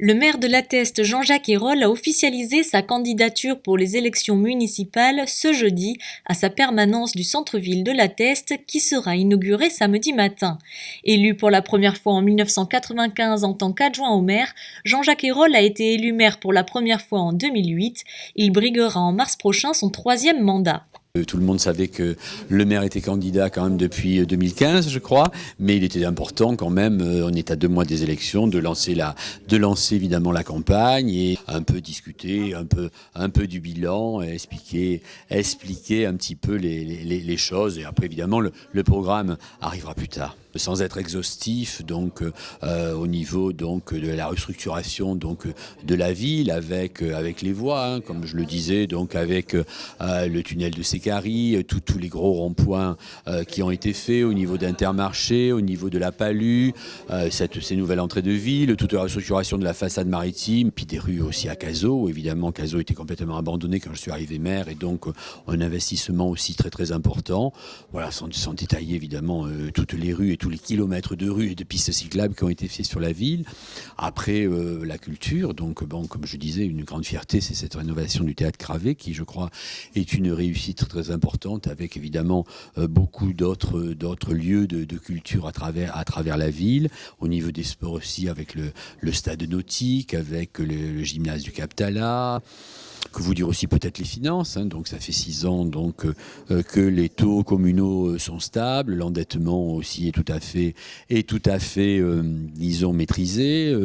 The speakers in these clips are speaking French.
Le maire de La Teste, Jean-Jacques Ayroles, a officialisé sa candidature pour les élections municipales ce jeudi à sa permanence du centre-ville de La Teste qui sera inaugurée samedi matin. Élu pour la première fois en 1995 en tant qu'adjoint au maire, Jean-Jacques Ayroles a été élu maire pour la première fois en 2008. Il briguera en mars prochain son 3e mandat. Tout le monde savait que le maire était candidat quand même depuis 2015, je crois, mais il était important quand même, on est à 2 mois des élections, de lancer évidemment la campagne et un peu discuter, un peu du bilan, et expliquer un petit peu les choses. Et après évidemment le programme arrivera plus tard. Sans être exhaustif, donc au niveau donc de la restructuration donc de la ville avec les voies, hein, comme je le disais, donc avec le tunnel de Sécari, tous les gros ronds-points qui ont été faits au niveau d'Intermarché, au niveau de la Palue, ces nouvelles entrées de ville, toute la restructuration de la façade maritime, puis des rues aussi à Cazaux. Évidemment, Cazaux était complètement abandonné quand je suis arrivé maire, et donc un investissement aussi très très important. Voilà, sans détailler évidemment toutes les rues et tous les kilomètres de rues et de pistes cyclables qui ont été faits sur la ville. Après, la culture, donc bon, comme je disais, une grande fierté, c'est cette rénovation du théâtre Cravé qui, je crois, est une réussite très importante, avec évidemment beaucoup d'autres lieux de culture à travers la ville. Au niveau des sports aussi, avec le stade nautique, avec le gymnase du Cap-Tala. Que vous dire aussi peut-être les finances, hein. Donc ça fait 6 ans donc que les taux communaux sont stables, l'endettement aussi est tout à fait disons maîtrisé,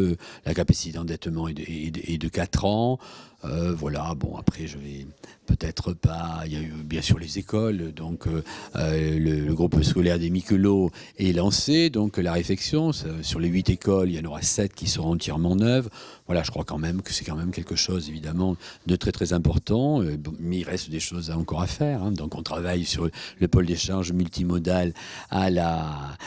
la capacité d'endettement est de 4 ans. Voilà, bon après je vais peut-être pas, il y a eu bien sûr les écoles, donc le groupe scolaire des Miquelots est lancé, donc la réfection, sur les 8 écoles, il y en aura 7 qui seront entièrement neuves. Voilà, je crois quand même que c'est quand même quelque chose évidemment de très très important, mais il reste des choses encore à faire, hein. Donc on travaille sur le pôle d'échange multimodal à la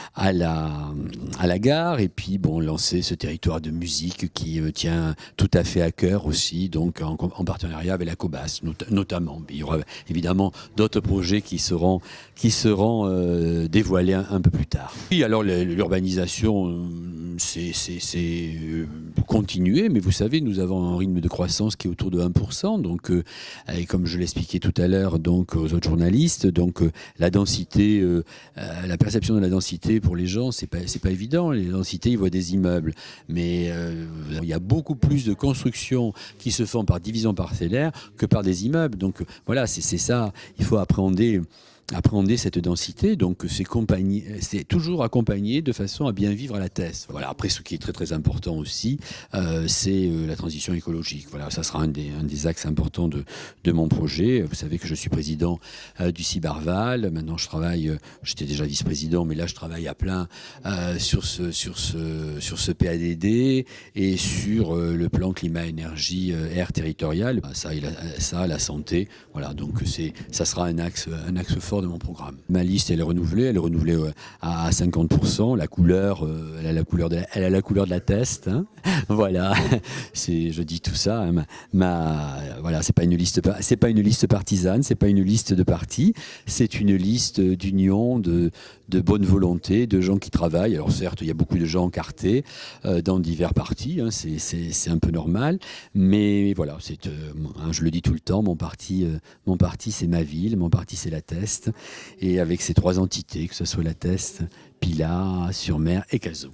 gare, et puis bon, lancer ce territoire de musique qui tient tout à fait à cœur aussi, donc en partenariat avec la Cobas notamment. Il y aura évidemment d'autres projets qui seront dévoilés un peu plus tard. Oui, alors l'urbanisation, c'est continuer, mais vous savez, nous avons un rythme de croissance qui est autour de 1%, donc et comme je l'expliquais tout à l'heure donc aux autres journalistes, donc la densité, la perception de la densité pour les gens, c'est pas évident. Les densités, ils voient des immeubles, mais il y a beaucoup plus de constructions qui se font par division parcellaire que par des immeubles. Donc voilà, c'est ça. Il faut appréhender cette densité, donc c'est toujours accompagné de façon à bien vivre à la Teste. Voilà. Après, ce qui est très très important aussi, c'est la transition écologique. Voilà, ça sera un des axes importants de mon projet. Vous savez que je suis président du Cibarval. Maintenant, j'étais déjà vice-président, mais là, je travaille à plein sur ce PADD et sur le plan climat-énergie air territorial. Ça, la santé. Voilà, donc ça sera un axe fort de mon programme. Ma liste, elle est renouvelée à 50%. La couleur, elle a la couleur de la Teste, hein. Voilà, je dis tout ça, hein. Voilà, c'est pas une liste partisane, c'est pas une liste de parti, c'est une liste d'union, de bonne volonté, de gens qui travaillent. Alors certes, il y a beaucoup de gens encartés dans divers partis, hein, c'est un peu normal, mais voilà, hein, je le dis tout le temps, mon parti c'est ma ville, mon parti c'est la Teste, et avec ces 3 entités, que ce soit la Teste, Pilat, Sur-Mer et Cazaux.